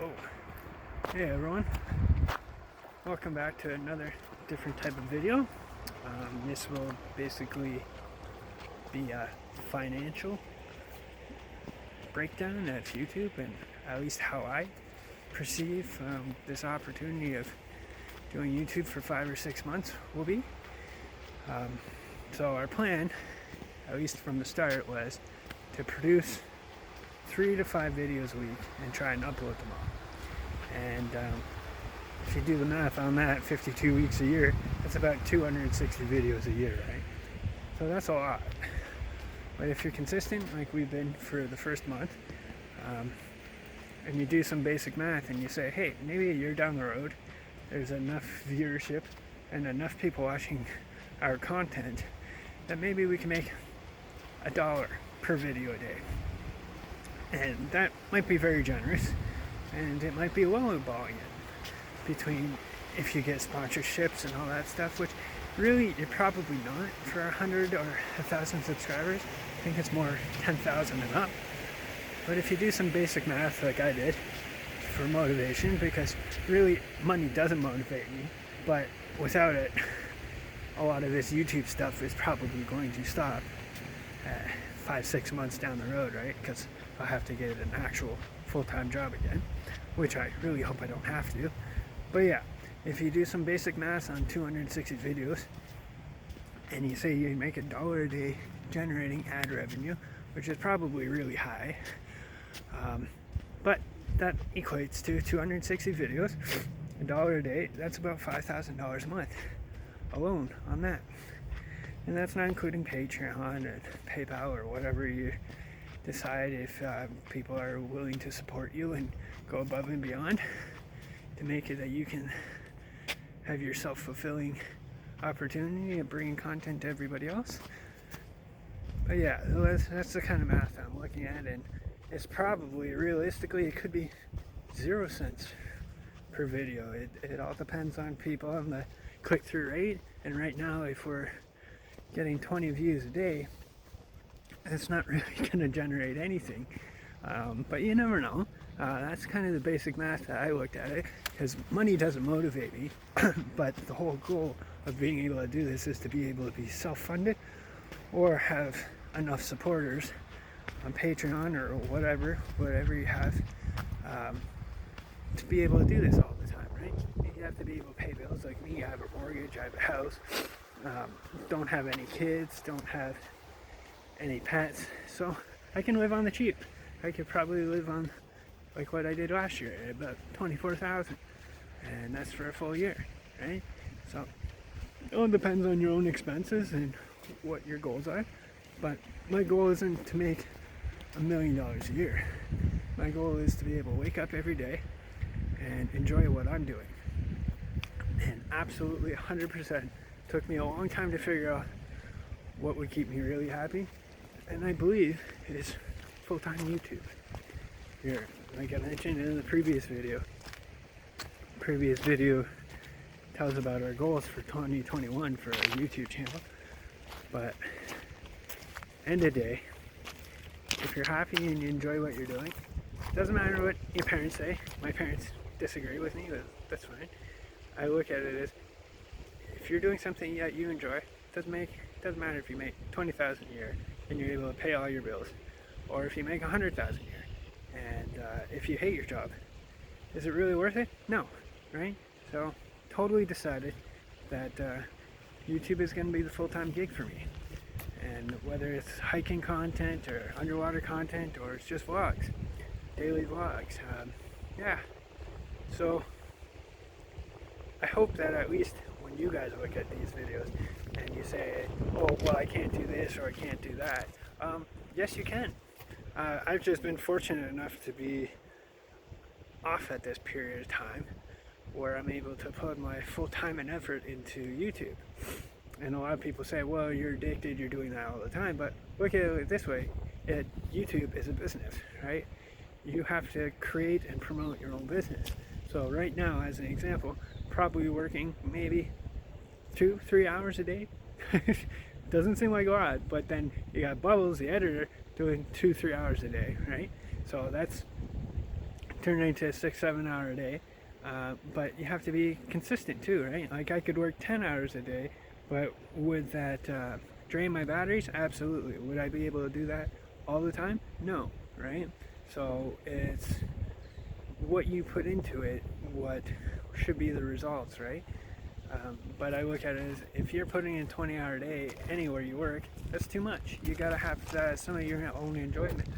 Oh, hey everyone, welcome back to another different type of video. This will basically be a financial breakdown of YouTube and at least how I perceive this opportunity of doing YouTube for 5 or 6 months will be. So our plan, at least from the start, was to produce 3 to 5 videos a week and try and upload them all. And if you do the math on that, 52 weeks a year, that's about 260 videos a year, right? So that's a lot. But if you're consistent, like we've been for the first month, and you do some basic math and you say, hey, maybe a year down the road, there's enough viewership and enough people watching our content that maybe we can make $1 per video a day. And that might be very generous, and it might be lowballing it between if you get sponsorships and all that stuff, which really you're probably not for 100 or 1,000 subscribers. I think it's more 10,000 and up. But if you do some basic math like I did for motivation, because really money doesn't motivate me, but without it, a lot of this YouTube stuff is probably going to stop 5-6 months down the road, right? Because I'll have to get an actual full-time job again, which I really hope I don't have to. But yeah, if you do some basic math on 260 videos and you say you make $1 a day generating ad revenue, which is probably really high, but that equates to 260 videos, $1 a day, that's about $5,000 a month alone on that. And that's not including Patreon and PayPal or whatever you decide, if people are willing to support you and go above and beyond to make it that you can have your self-fulfilling opportunity of bringing content to everybody else. But yeah, that's the kind of math I'm looking at, and it's probably, realistically, it could be 0 cents per video. It all depends on people and the click-through rate, and right now if we're getting 20 views a day, it's not really going to generate anything, but you never know. That's kind of the basic math that I looked at it, because money doesn't motivate me, but the whole goal of being able to do this is to be able to be self-funded or have enough supporters on Patreon or whatever you have, to be able to do this all the time, right? You have to be able to pay bills. Like me, I have a mortgage, I have a house, don't have any kids, don't have any pets, so I can live on the cheap. I could probably live on like what I did last year, about 24,000, and that's for a full year, right? So it all depends on your own expenses and what your goals are. But my goal isn't to make $1 million a year. My goal is to be able to wake up every day and enjoy what I'm doing. And absolutely 100% took me a long time to figure out what would keep me really happy, and I believe it is full-time YouTube. Here, like I mentioned in the previous video tells about our goals for 2021 for our YouTube channel. But end of the day, if you're happy and you enjoy what you're doing, doesn't matter what your parents say. My parents disagree with me, but that's fine. I look at it as, if you're doing something that you enjoy, doesn't matter if you make $20,000 a year and you're able to pay all your bills, or if you make $100,000 a year and if you hate your job, is it really worth it? No, right? So totally decided that YouTube is going to be the full-time gig for me, and whether it's hiking content or underwater content or it's just vlogs, daily vlogs, yeah. So I hope that at least when you guys look at these videos and you say, oh, well, I can't do this or I can't do that, yes, you can. I've just been fortunate enough to be off at this period of time where I'm able to put my full time and effort into YouTube. And a lot of people say, well, you're addicted, you're doing that all the time. But look at it this way, YouTube is a business, right? You have to create and promote your own business. So right now, as an example, probably working maybe 2-3 hours a day. Doesn't seem like a lot, but then you got Bubbles, the editor, doing 2-3 hours a day, right? So that's turn it into a 6-7 hour a day. But you have to be consistent too, right? Like I could work 10 hours a day, but would that drain my batteries? Absolutely. Would I be able to do that all the time? No, right? So it's what you put into it, what should be the results, right? But I look at it as if you're putting in 20-hour day anywhere you work, that's too much. You gotta have some of your own enjoyment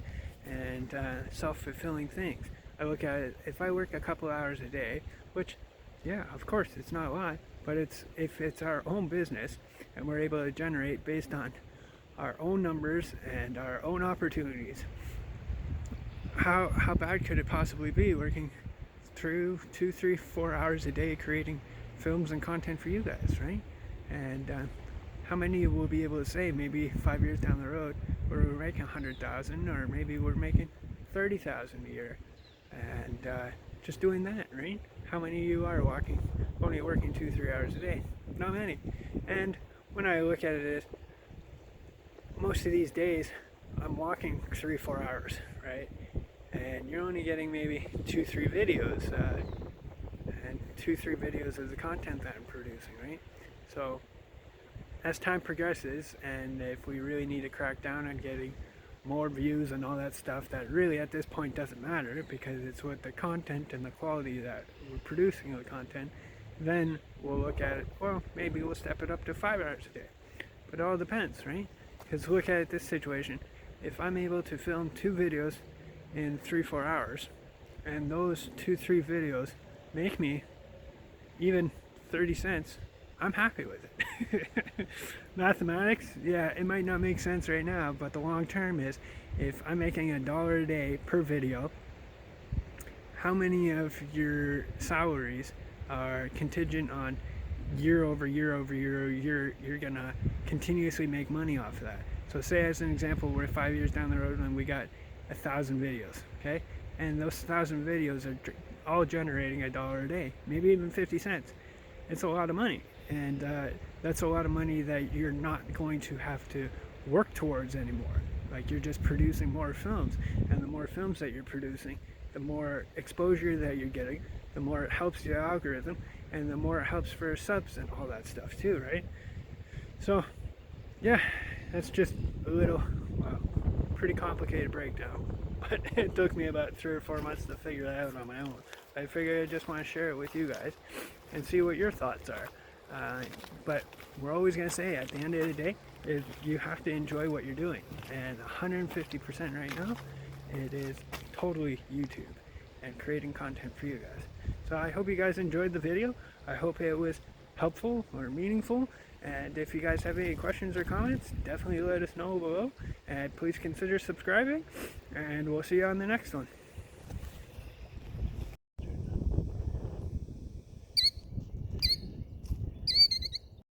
and self-fulfilling things. I look at it, if I work a couple hours a day, which, yeah, of course, it's not a lot, but if it's our own business and we're able to generate based on our own numbers and our own opportunities, how bad could it possibly be working through 2, 3, 4 hours a day creating films and content for you guys, right? And how many will be able to say maybe 5 years down the road where we're making 100,000 or maybe we're making 30,000 a year, and just doing that, right? How many of you are only working 2, 3 hours a day? Not many. And when I look at it as most of these days I'm walking 3, 4 hours, right? And you're only getting maybe 2, 3 videos, and 2, 3 videos of the content that I'm producing, right? So as time progresses, and if we really need to crack down on getting more views and all that stuff, that really at this point doesn't matter because it's what the content and the quality that we're producing of the content, then we'll look at it, well, maybe we'll step it up to 5 hours a day. But it all depends, right? Because look at this situation. If I'm able to film 2 videos in 3, 4 hours, and those 2, 3 videos make me even 30 cents, I'm happy with it. Mathematics, yeah, it might not make sense right now, but the long term is if I'm making $1 a day per video, how many of your salaries are contingent on year over year over year, you're gonna continuously make money off of that. So say as an example, we're 5 years down the road and we got 1,000 videos, okay? And those 1,000 videos are all generating $1 a day, maybe even 50 cents. It's a lot of money, and that's a lot of money that you're not going to have to work towards anymore. Like you're just producing more films, and the more films that you're producing, the more exposure that you're getting, the more it helps your algorithm, and the more it helps for subs and all that stuff too, right? So yeah, that's just a little, well, pretty complicated breakdown, but it took me about 3 or 4 months to figure that out on my own. I figured I just want to share it with you guys and see what your thoughts are. But we're always going to say at the end of the day is you have to enjoy what you're doing, and 150% right now it is totally YouTube and creating content for you guys. So I hope you guys enjoyed the video. I hope it was helpful or meaningful, and if you guys have any questions or comments, definitely let us know below, and please consider subscribing, and we'll see you on the next one.